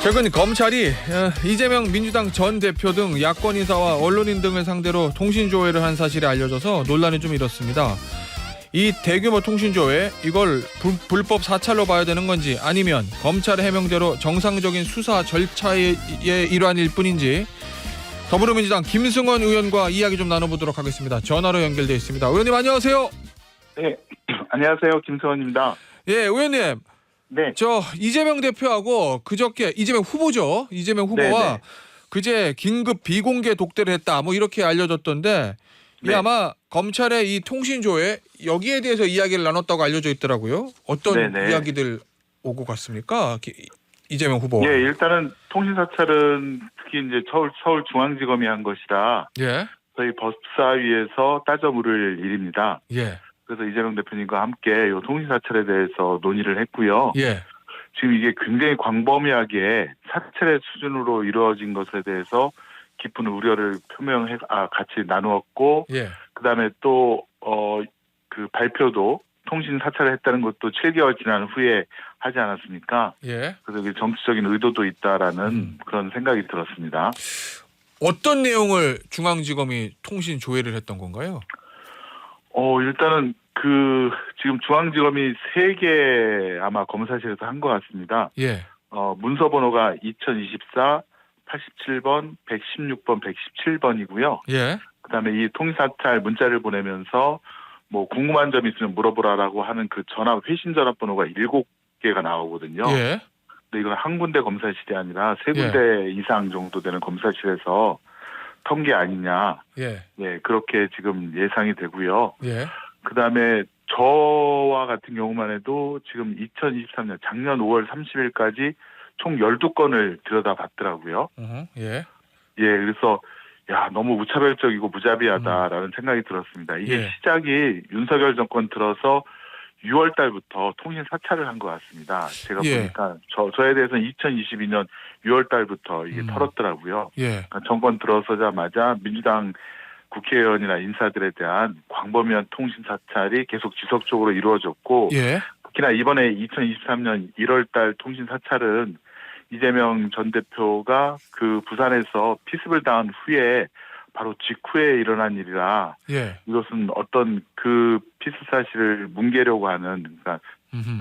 최근 검찰이 이재명 민주당 전 대표 등 야권 인사와 언론인 등을 상대로 통신조회를 한 사실이 알려져서 논란이 좀 일었습니다. 이 대규모 통신조회, 이걸 불법 사찰로 봐야 되는 건지 아니면 검찰의 해명대로 정상적인 수사 절차의 일환일 뿐인지 더불어민주당 김승원 의원과 이야기 좀 나눠보도록 하겠습니다. 전화로 연결되어 있습니다. 의원님 안녕하세요. 네, 안녕하세요. 김승원입니다. 예, 의원님. 네. 저 이재명 대표하고 그저께 이재명 후보죠. 이재명 후보와 네네. 그제 긴급 비공개 독대를 했다. 뭐 이렇게 알려졌던데 이게 네. 아마 검찰의 이 통신조회 여기에 대해서 이야기를 나눴다고 알려져 있더라고요. 어떤 네네. 이야기들 오고 갔습니까? 이재명 후보. 예, 일단은 통신사찰은 특히 이제 서울중앙지검이 한 것이라 예. 저희 법사위에서 따져 물을 일입니다. 예. 그래서 이재명 대표님과 함께 이 통신사찰에 대해서 논의를 했고요. 예. 지금 이게 굉장히 광범위하게 사찰의 수준으로 이루어진 것에 대해서 깊은 우려를 같이 나누었고, 예. 그다음에 또 그 발표도 통신 사찰을 했다는 것도 7개월 지난 후에 하지 않았습니까? 예. 그래서 이게 정치적인 의도도 있다라는 그런 생각이 들었습니다. 어떤 내용을 중앙지검이 통신 조회를 했던 건가요? 일단은 지금 중앙지검이 3개 아마 검사실에서 한 것 같습니다. 예. 문서 번호가 2024, 87번, 116번, 117번이고요. 예. 그다음에 이 통신사찰 문자를 보내면서 뭐 궁금한 점 있으면 물어보라라고 하는 그 회신 전화번호가 7개가 나오거든요. 예. 근데 이건 한 군데 검사실이 아니라 3군데 이상 정도 되는 검사실에서 턴 게 아니냐. 예. 예, 그렇게 지금 예상이 되고요. 예. 그다음에 저와 같은 경우만 해도 지금 2023년 작년 5월 30일까지 총 12건을 들여다봤더라고요. 예. 예, 그래서 너무 무차별적이고 무자비하다라는 생각이 들었습니다. 이게 예. 시작이 윤석열 정권 들어서 6월 달부터 통신 사찰을 한 것 같습니다. 제가 예. 보니까 저에 대해서는 2022년 6월 달부터 이게 털었더라고요. 예. 그러니까 정권 들어서자마자 민주당 국회의원이나 인사들에 대한 광범위한 통신 사찰이 계속 지속적으로 이루어졌고, 예. 특히나 이번에 2023년 1월 달 통신 사찰은 이재명 전 대표가 그 부산에서 피습을 당한 후에 바로 직후에 일어난 일이라 예. 이것은 어떤 그 피습 사실을 뭉개려고 하는, 그러니까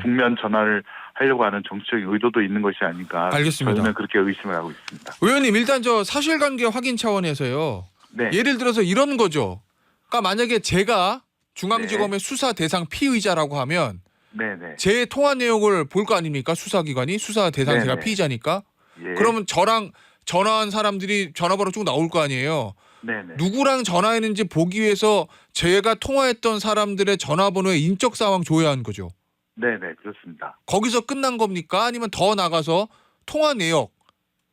국면 전환을 하려고 하는 정치적인 의도도 있는 것이 아닌가. 알겠습니다. 저는 그렇게 의심을 하고 있습니다. 의원님 일단 저 사실관계 확인 차원에서요. 네. 예를 들어서 이런 거죠. 그러니까 만약에 제가 중앙지검의 수사 대상 피의자라고 하면 네네. 제 통화 내용을 볼 거 아닙니까? 수사기관이 수사 대상 제가 네네. 피의자니까. 예. 그러면 저랑 전화한 사람들이 전화번호 쭉 나올 거 아니에요. 네네. 누구랑 전화했는지 보기 위해서 제가 통화했던 사람들의 전화번호의 인적 상황 조회한 거죠. 네네, 그렇습니다. 거기서 끝난 겁니까? 아니면 더 나가서 통화 내역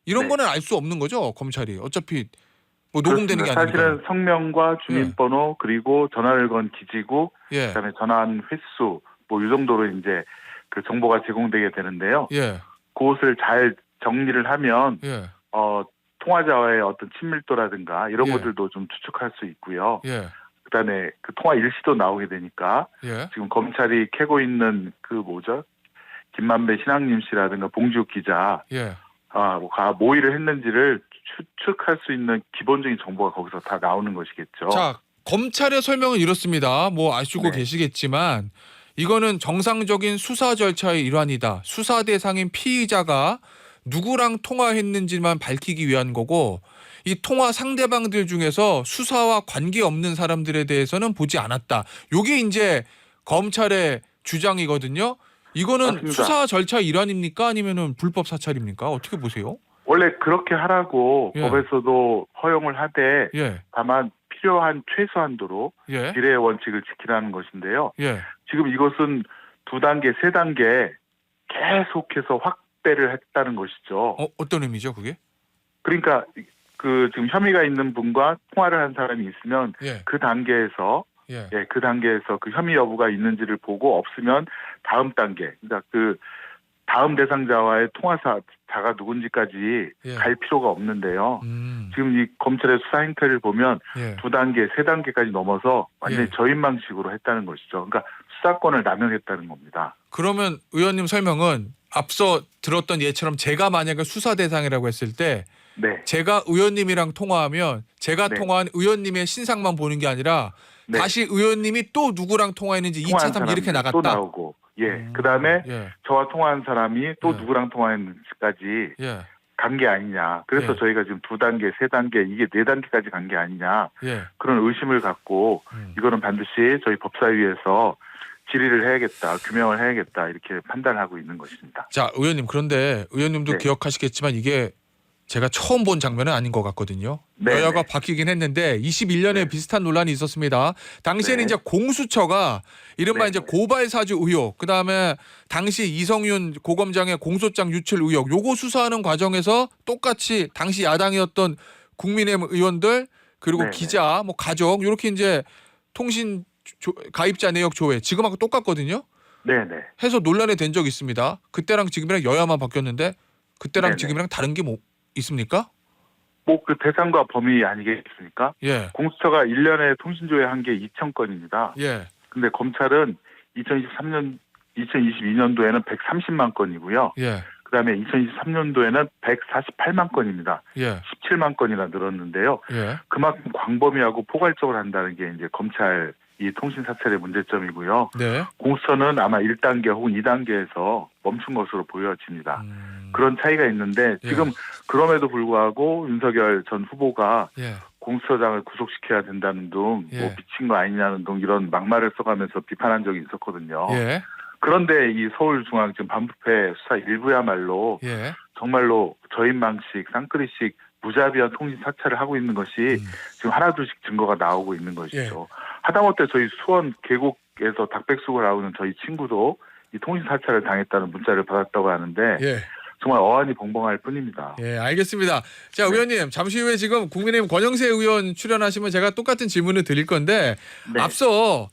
이런 네. 거는 알 수 없는 거죠, 검찰이. 어차피 뭐 녹음되는 게 그렇습니다. 아니니까. 사실은 성명과 주민번호 그리고 전화를 건 기지국, 예. 그다음에 전화한 횟수 뭐 이 정도로 이제 그 정보가 제공되게 되는데요. 예. 그것을 잘 정리를 하면 예. 통화자와의 어떤 친밀도라든가 이런 예. 것들도 좀 추측할 수 있고요. 예. 그다음에 그 통화 일시도 나오게 되니까 예. 지금 검찰이 캐고 있는 김만배 신학님 씨라든가 봉지욱 기자 예. 모의를 했는지를 추측할 수 있는 기본적인 정보가 거기서 다 나오는 것이겠죠. 자, 검찰의 설명은 이렇습니다. 뭐 아시고 네. 계시겠지만 이거는 정상적인 수사 절차의 일환이다. 수사 대상인 피의자가 누구랑 통화했는지만 밝히기 위한 거고 이 통화 상대방들 중에서 수사와 관계없는 사람들에 대해서는 보지 않았다. 요게 이제 검찰의 주장이거든요. 이거는 맞습니다. 수사 절차 일환입니까? 아니면은 불법 사찰입니까? 어떻게 보세요? 원래 그렇게 하라고 예. 법에서도 허용을 하되 예. 다만 필요한 최소한도로 예. 비례의 원칙을 지키라는 것인데요. 예. 지금 이것은 2단계, 3단계 계속해서 확대를 했다는 것이죠. 어떤 의미죠, 그게? 그러니까 지금 혐의가 있는 분과 통화를 한 사람이 있으면 예. 그 단계에서 예. 그 단계에서 그 혐의 여부가 있는지를 보고 없으면 다음 단계, 그러니까 그 다음 대상자와의 통화자가 누군지까지 예. 갈 필요가 없는데요. 지금 이 검찰의 수사 행태를 보면 예. 2단계, 3단계까지 넘어서 완전히 예. 저인망식으로 했다는 것이죠. 그러니까 수사권을 남용했다는 겁니다. 그러면 의원님 설명은 앞서 들었던 예처럼 제가 만약에 수사 대상이라고 했을 때 네. 제가 의원님이랑 통화하면 제가 네. 통화한 의원님의 신상만 보는 게 아니라 네. 다시 의원님이 또 누구랑 통화했는지 2차, 통화한 3 이렇게 사람들이 나갔다. 또 나오고, 그다음에 예. 저와 통화한 사람이 또 예. 누구랑 통화했는지까지 예. 간 게 아니냐. 그래서 예. 저희가 지금 2단계, 3단계, 이게 4단계까지 간 게 아니냐. 예. 그런 의심을 갖고 이거는 반드시 저희 법사위에서 질의를 해야겠다, 규명을 해야겠다 이렇게 판단하고 있는 것입니다. 자, 의원님 그런데 의원님도 네. 기억하시겠지만 이게 제가 처음 본 장면은 아닌 것 같거든요. 네, 여야가 네. 바뀌긴 했는데 21년에 네. 비슷한 논란이 있었습니다. 당시에는 네. 이제 공수처가 이른바 네, 이제 네. 고발 사주 의혹, 그다음에 당시 이성윤 고검장의 공소장 유출 의혹, 요거 수사하는 과정에서 똑같이 당시 야당이었던 국민의힘 의원들 그리고 네, 기자, 뭐 가족 이렇게 이제 통신 가입자 내역 조회 지금하고 똑같거든요. 네네. 해서 논란이 된 적이 있습니다. 그때랑 지금이랑 여야만 바뀌었는데 그때랑 네네. 지금이랑 다른 게 뭐 있습니까? 뭐 그 대상과 범위 아니겠습니까? 예, 공수처가 1년에 통신조회 한 게 2,000건입니다. 예, 근데 검찰은 2022년도에는 130만 건이고요. 예, 그다음에 2023년도에는 148만 건입니다. 예, 17만 건이나 늘었는데요. 예, 그만큼 광범위하고 포괄적으로 한다는 게 이제 검찰 이 통신 사찰의 문제점이고요. 네. 공수처는 아마 1단계 혹은 2단계에서 멈춘 것으로 보여집니다. 그런 차이가 있는데 지금 예. 그럼에도 불구하고 윤석열 전 후보가 예, 공수처장을 구속시켜야 된다는 등 뭐 예. 미친 거 아니냐는 등 이런 막말을 써가면서 비판한 적이 있었거든요. 예, 그런데 이 서울중앙지검 반부패 수사 일부야말로 예, 정말로 저인망식, 쌍끌이식 무자비한 통신 사찰을 하고 있는 것이 지금 하나둘씩 증거가 나오고 있는 것이죠. 하다못해 저희 수원 계곡에서 닭백숙을 하고 있는 저희 친구도 이 통신 사찰을 당했다는 문자를 받았다고 하는데 예, 정말 어안이 벙벙할 뿐입니다. 예, 알겠습니다. 자, 네. 의원님 잠시 후에 지금 국민의힘 권영세 의원 출연하시면 제가 똑같은 질문을 드릴 건데 네. 앞서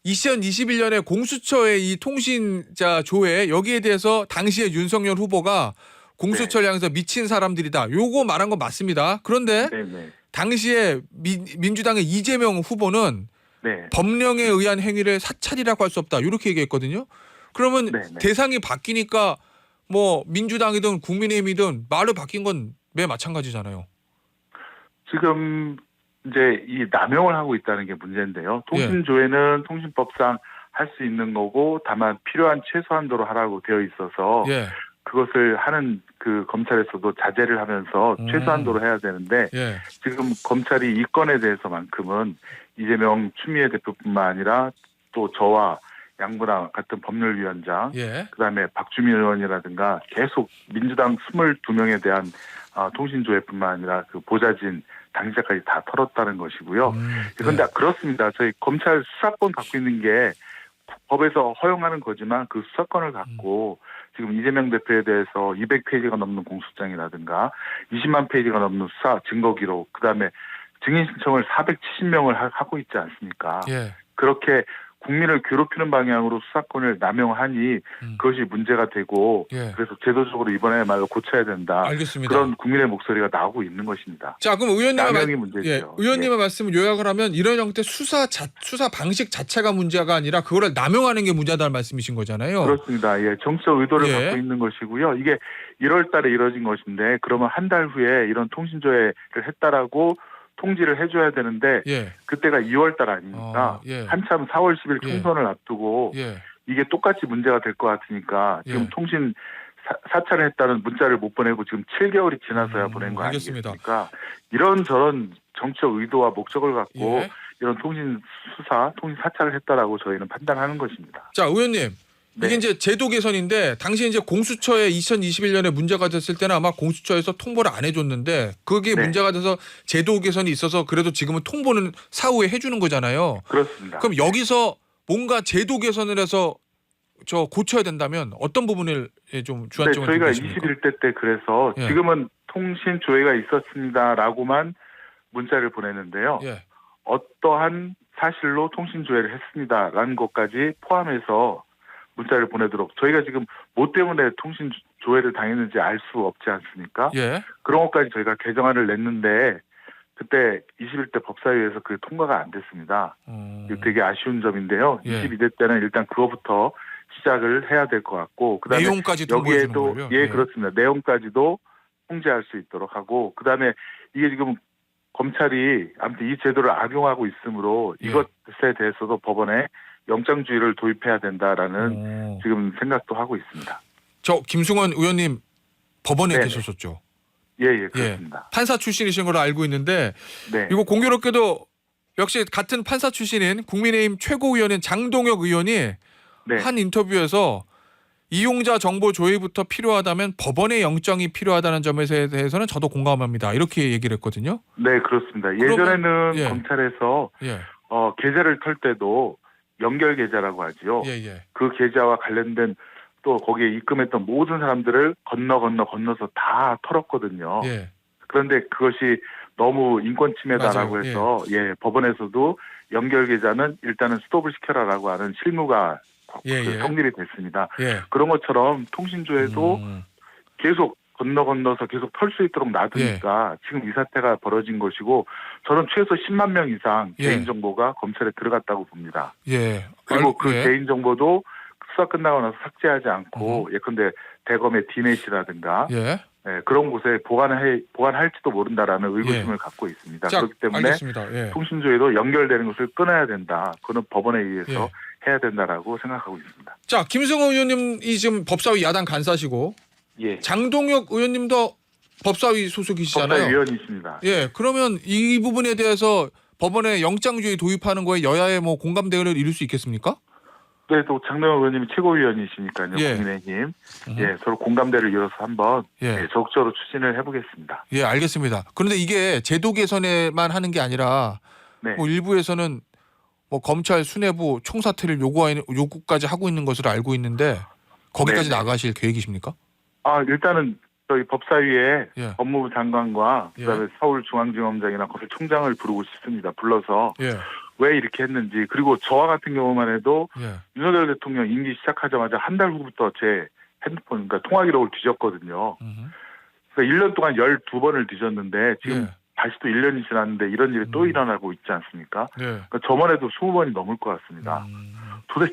2021년에 공수처의 이 통신자 조회 여기에 대해서 당시에 윤석열 후보가 공수처를 향해서 미친 사람들이다. 요거 말한 건 맞습니다. 그런데 네네. 당시에 민주당의 이재명 후보는 네. 법령에 의한 행위를 사찰이라고 할 수 없다. 이렇게 얘기했거든요. 그러면 네네. 대상이 바뀌니까 뭐 민주당이든 국민의힘이든 말을 바뀐 건 매 마찬가지잖아요. 지금 이제 이 남용을 하고 있다는 게 문제인데요. 통신조회는 통신법상 할 수 있는 거고 다만 필요한 최소한도로 하라고 되어 있어서 예, 그것을 하는 그 검찰에서도 자제를 하면서 최소한도로 해야 되는데 예, 지금 검찰이 이 건에 대해서만큼은 이재명 추미애 대표뿐만 아니라 또 저와 양부랑 같은 법률위원장 예. 그다음에 박주민 의원이라든가 계속 민주당 22명에 대한 통신조회뿐만 아니라 그 보좌진 당사자까지 다 털었다는 것이고요. 그런데 그렇습니다. 저희 검찰 수사권 갖고 있는 게 법에서 허용하는 거지만 그 수사권을 갖고 지금 이재명 대표에 대해서 200페이지가 넘는 공소장이라든가 20만 페이지가 넘는 수사 증거 기록 그다음에 증인 신청을 470명을 하고 있지 않습니까? 예. 그렇게 국민을 괴롭히는 방향으로 수사권을 남용하니 그것이 문제가 되고 예. 그래서 제도적으로 이번에말로 고쳐야 된다. 알겠습니다. 그런 국민의 목소리가 나오고 있는 것입니다. 자, 그럼 의원님의 남용이 문제죠. 의원님의 말씀을 요약을 하면 이런 형태 수사 방식 자체가 문제가 아니라 그거를 남용하는 게 문제다는 말씀이신 거잖아요. 그렇습니다. 예, 정치적 의도를 예. 갖고 있는 것이고요. 이게 1월 달에 이뤄진 것인데 그러면 한 달 후에 이런 통신조회를 했다라고 통지를 해줘야 되는데 예. 그때가 2월 달 아닙니까? 예. 한참 4월 10일 예. 총선을 앞두고 예. 이게 똑같이 문제가 될 것 같으니까 지금 예. 통신 사찰을 했다는 문자를 못 보내고 지금 7개월이 지나서야 보낸 거 알겠습니다. 아니겠습니까? 이런저런 정치적 의도와 목적을 갖고 예. 이런 통신 수사, 통신 사찰을 했다라고 저희는 판단하는 것입니다. 자, 의원님. 네. 이게 이제 제도 개선인데 당시 이제 공수처에 2021년에 문제가 됐을 때는 아마 공수처에서 통보를 안 해줬는데 그게 네. 문제가 돼서 제도 개선이 있어서 그래도 지금은 통보는 사후에 해주는 거잖아요. 그렇습니다. 그럼 여기서 뭔가 제도 개선을 해서 저 고쳐야 된다면 어떤 부분을 좀 네, 주안점을 저희가 두고 계십니까? 21대 때 그래서 예. 지금은 통신 조회가 있었습니다라고만 문자를 보내는데요. 예. 어떠한 사실로 통신 조회를 했습니다라는 것까지 포함해서 문자를 보내도록 저희가 지금 뭐 때문에 통신 조회를 당했는지 알 수 없지 않습니까? 예. 그런 것까지 저희가 개정안을 냈는데 그때 21대 법사위에서 그게 통과가 안 됐습니다. 되게 아쉬운 점인데요. 예. 22대 때는 일단 그거부터 시작을 해야 될 것 같고 그다음에 내용까지 통보해 주는 여기에도 걸요? 예 그렇습니다. 내용까지도 통제할 수 있도록 하고 그다음에 이게 지금 검찰이 아무튼 이 제도를 악용하고 있으므로 예. 이것에 대해서도 법원에 영장주의를 도입해야 된다라는 오. 지금 생각도 하고 있습니다. 저 김승원 의원님 법원에 네네. 계셨었죠. 예, 그렇습니다. 판사 출신이신 걸로 알고 있는데 네. 이거 공교롭게도 역시 같은 판사 출신인 국민의힘 최고위원인 장동혁 의원이 네. 한 인터뷰에서 이용자 정보 조회부터 필요하다면 법원의 영장이 필요하다는 점에 대해서는 저도 공감합니다. 이렇게 얘기를 했거든요. 네, 그렇습니다. 그러면- 예전에는 예. 검찰에서 예, 계좌를 털 때도 연결 계좌라고 하지요. 예. 그 계좌와 관련된 또 거기에 입금했던 모든 사람들을 건너서 다 털었거든요. 예. 그런데 그것이 너무 인권 침해다라고 맞아요. 해서 법원에서도 연결 계좌는 일단은 스톱을 시켜라라고 하는 실무가 예. 성립이 됐습니다. 예. 그런 것처럼 통신조회도 계속 건너서 계속 털 수 있도록 놔두니까 지금 이 사태가 벌어진 것이고 저는 최소 10만 명 이상 예. 개인정보가 검찰에 들어갔다고 봅니다. 예. 그리고 그 예. 개인정보도 수사 끝나고 나서 삭제하지 않고 예컨대 대검의 디넷이라든가 예. 그런 곳에 보관할지도 모른다라는 의구심을 갖고 있습니다. 자, 그렇기 때문에 알겠습니다. 예. 통신조회도 연결되는 것을 끊어야 된다. 그건 법원에 의해서 예. 해야 된다라고 생각하고 있습니다. 자, 김승원 의원님이 지금 법사위 야당 간사시고 예. 장동혁 의원님도 법사위 소속이시잖아요. 법사위원이십니다. 예. 그러면 이 부분에 대해서 법원에 영장주의 도입하는 거에 여야의 뭐 공감대를 이룰 수 있겠습니까? 네, 또 장동혁 의원님이 최고위원이시니까요. 예. 국민의힘. 서로 공감대를 이뤄서 한번 예. 적극적으로 추진을 해보겠습니다. 예, 알겠습니다. 그런데 이게 제도 개선에만 하는 게 아니라 네. 뭐 일부에서는 뭐 검찰 수뇌부 총사퇴를 요구까지 하고 있는 것으로 알고 있는데 거기까지 네네. 나가실 계획이십니까? 일단은 저희 법사위에 예. 법무부 장관과 예. 그다음에 서울중앙지검장이나 검찰총장을 부르고 싶습니다. 불러서 예. 왜 이렇게 했는지 그리고 저와 같은 경우만 해도 예. 윤석열 대통령 임기 시작하자마자 한 달 후부터 제 핸드폰 그러니까 통화 기록을 뒤졌거든요. 그러니까 1년 동안 12번을 뒤졌는데 지금 예. 다시 또 1년이 지났는데 이런 일이 또 일어나고 있지 않습니까? 예. 그러니까 저번에도 20번이 넘을 것 같습니다. 도대체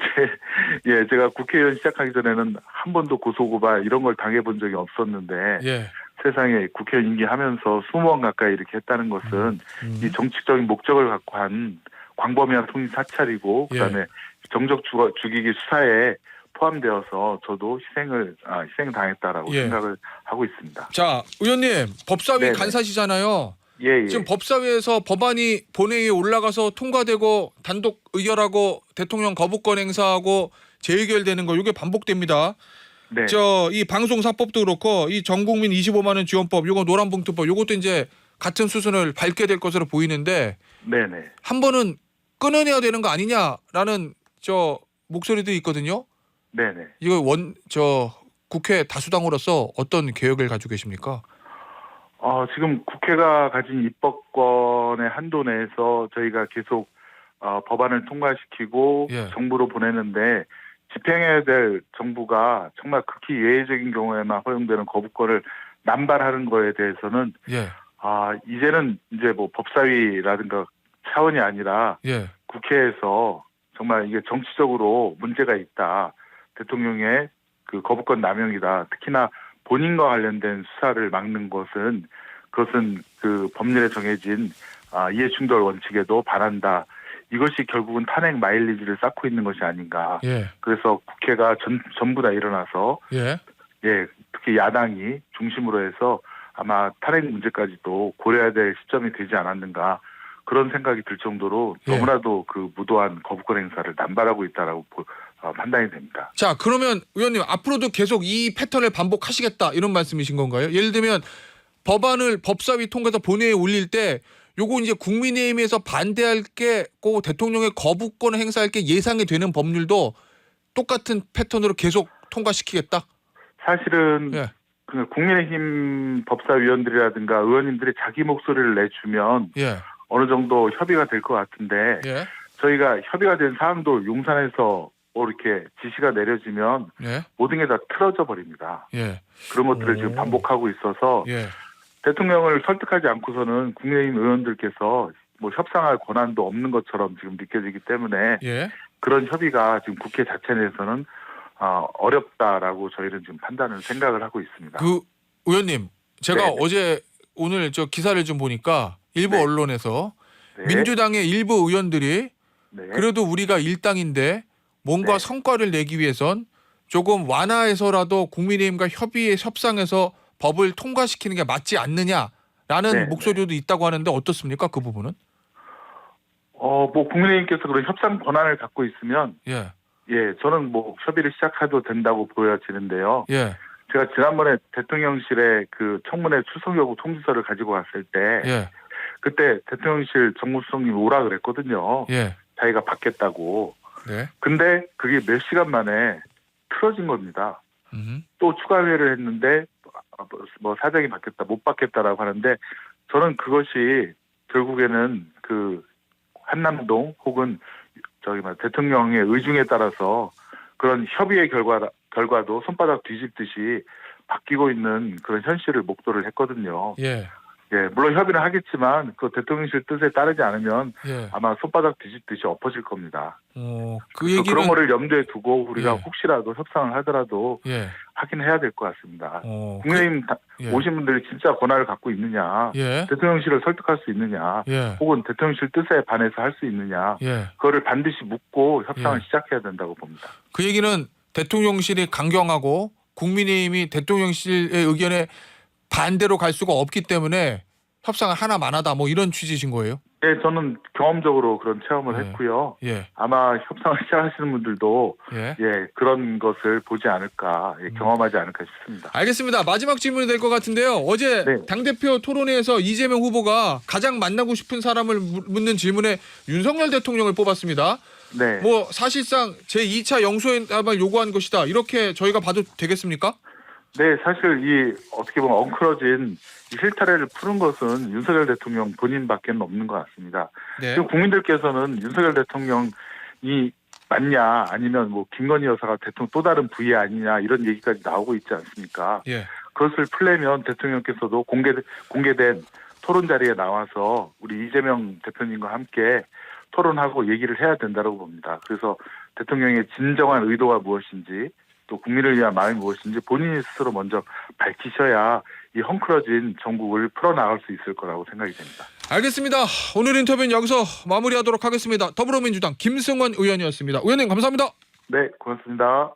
제가 국회의원 시작하기 전에는 한 번도 고소고발 이런 걸 당해본 적이 없었는데 예. 세상에 국회의원 임기하면서 20번 가까이 이렇게 했다는 것은 이 정치적인 목적을 갖고 한 광범위한 통신 사찰이고 그다음에 정적 죽이기 수사에 포함되어서 저도 희생 당했다라고 예. 생각을 하고 있습니다. 자, 의원님 법사위 네네. 간사시잖아요. 예. 지금 법사위에서 법안이 본회의에 올라가서 통과되고 단독 의결하고 대통령 거부권 행사하고 재의결되는 거 이게 반복됩니다. 네. 저 이 방송사법도 그렇고 이 전국민 25만 원 지원법 요거 노란봉투법 요것도 이제 같은 수순을 밟게 될 것으로 보이는데 네네. 한 번은 끊어내야 되는 거 아니냐라는 저 목소리도 있거든요. 네네. 이거 국회 다수당으로서 어떤 계획을 가지고 계십니까? 지금 국회가 가진 입법권의 한도 내에서 저희가 계속 법안을 통과시키고 예. 정부로 보내는데 집행해야 될 정부가 정말 극히 예외적인 경우에만 허용되는 거부권을 남발하는 거에 대해서는 예. 이제는 이제 뭐 법사위라든가 차원이 아니라 예. 국회에서 정말 이게 정치적으로 문제가 있다. 대통령의 그 거부권 남용이다. 특히나 본인과 관련된 수사를 막는 것은 그것은 그 법률에 정해진 이해충돌 원칙에도 반한다. 이것이 결국은 탄핵 마일리지를 쌓고 있는 것이 아닌가. 예. 그래서 국회가 전부 다 일어나서 예. 특히 야당이 중심으로 해서 아마 탄핵 문제까지도 고려해야 될 시점이 되지 않았는가. 그런 생각이 들 정도로 예. 너무나도 그 무도한 거부권 행사를 남발하고 있다라고 판단이 됩니다. 자, 그러면 의원님 앞으로도 계속 이 패턴을 반복하시겠다 이런 말씀이신 건가요? 예를 들면 법안을 법사위 통과해서 본회의에 올릴 때 요거 이제 국민의힘에서 반대할 게 꼭 대통령의 거부권을 행사할 게 예상이 되는 법률도 똑같은 패턴으로 계속 통과시키겠다? 사실은 예. 그 국민의힘 법사위원들이라든가 의원님들이 자기 목소리를 내주면 예. 어느 정도 협의가 될 것 같은데 예. 저희가 협의가 된 사항도 용산에서 이렇게 지시가 내려지면 예. 모든 게 다 틀어져 버립니다. 예. 그런 것들을 지금 반복하고 있어서 예. 대통령을 설득하지 않고서는 국민의힘 의원들께서 뭐 협상할 권한도 없는 것처럼 지금 느껴지기 때문에 예. 그런 협의가 지금 국회 자체 내에서는 어렵다라고 저희는 지금 판단을 생각을 하고 있습니다. 그 의원님, 제가 네. 어제 오늘 저 기사를 좀 보니까 일부 네. 언론에서 네. 민주당의 일부 의원들이 네. 그래도 우리가 일당인데 뭔가 네. 성과를 내기 위해선 조금 완화해서라도 국민의힘과 협상해서 법을 통과시키는 게 맞지 않느냐라는 네. 목소리도 있다고 하는데 어떻습니까? 그 부분은? 뭐 국민의힘께서 그런 협상 권한을 갖고 있으면 예. 저는 뭐 협의를 시작해도 된다고 보여지는데요. 예. 제가 지난번에 대통령실에 그 청문회 출석 여부 통지서를 가지고 갔을 때 예. 그때 대통령실 정무수석님이 오라 그랬거든요. 예. 자기가 받겠다고. 네. 근데 그게 몇 시간 만에 틀어진 겁니다. 또 추가 회의를 했는데 뭐 사장이 받겠다 못 받겠다라고 하는데 저는 그것이 결국에는 그 한남동 혹은 대통령의 의중에 따라서 그런 협의의 결과도 손바닥 뒤집듯이 바뀌고 있는 그런 현실을 목도를 했거든요. 예. 물론 협의는 하겠지만 그 대통령실 뜻에 따르지 않으면 예. 아마 손바닥 뒤집듯이 엎어질 겁니다. 그 얘기는 그런 거를 염두에 두고 우리가 예. 혹시라도 협상을 하더라도 예. 하긴 해야 될 것 같습니다. 그 국민의힘 예. 오신 분들이 진짜 권한을 갖고 있느냐, 예. 대통령실을 설득할 수 있느냐, 예. 혹은 대통령실 뜻에 반해서 할 수 있느냐, 예. 그거를 반드시 묻고 협상을 예. 시작해야 된다고 봅니다. 그 얘기는 대통령실이 강경하고 국민의힘이 대통령실의 의견에 반대로 갈 수가 없기 때문에 협상을 하나만 하다 뭐 이런 취지신 거예요? 네, 저는 경험적으로 그런 체험을 예. 했고요. 예. 아마 협상을 시작하시는 분들도 예. 그런 것을 보지 않을까, 경험하지 않을까 싶습니다. 알겠습니다. 마지막 질문이 될 것 같은데요. 어제 네. 당대표 토론회에서 이재명 후보가 가장 만나고 싶은 사람을 묻는 질문에 윤석열 대통령을 뽑았습니다. 네. 뭐 사실상 제2차 영수회담을 요구한 것이다. 이렇게 저희가 봐도 되겠습니까? 네, 사실 어떻게 보면 엉클어진 이 실타래를 푸는 것은 윤석열 대통령 본인밖에 없는 것 같습니다. 네. 지금 국민들께서는 윤석열 대통령이 맞냐 아니면 뭐 김건희 여사가 대통령 또 다른 부위 아니냐 이런 얘기까지 나오고 있지 않습니까? 예. 그것을 풀려면 대통령께서도 공개된 토론 자리에 나와서 우리 이재명 대표님과 함께 토론하고 얘기를 해야 된다고 봅니다. 그래서 대통령의 진정한 의도가 무엇인지 또 국민을 위한 마음이 무엇인지 본인이 스스로 먼저 밝히셔야 이 헝클어진 정국을 풀어나갈 수 있을 거라고 생각이 됩니다. 알겠습니다. 오늘 인터뷰는 여기서 마무리하도록 하겠습니다. 더불어민주당 김승원 의원이었습니다. 의원님 감사합니다. 네, 고맙습니다.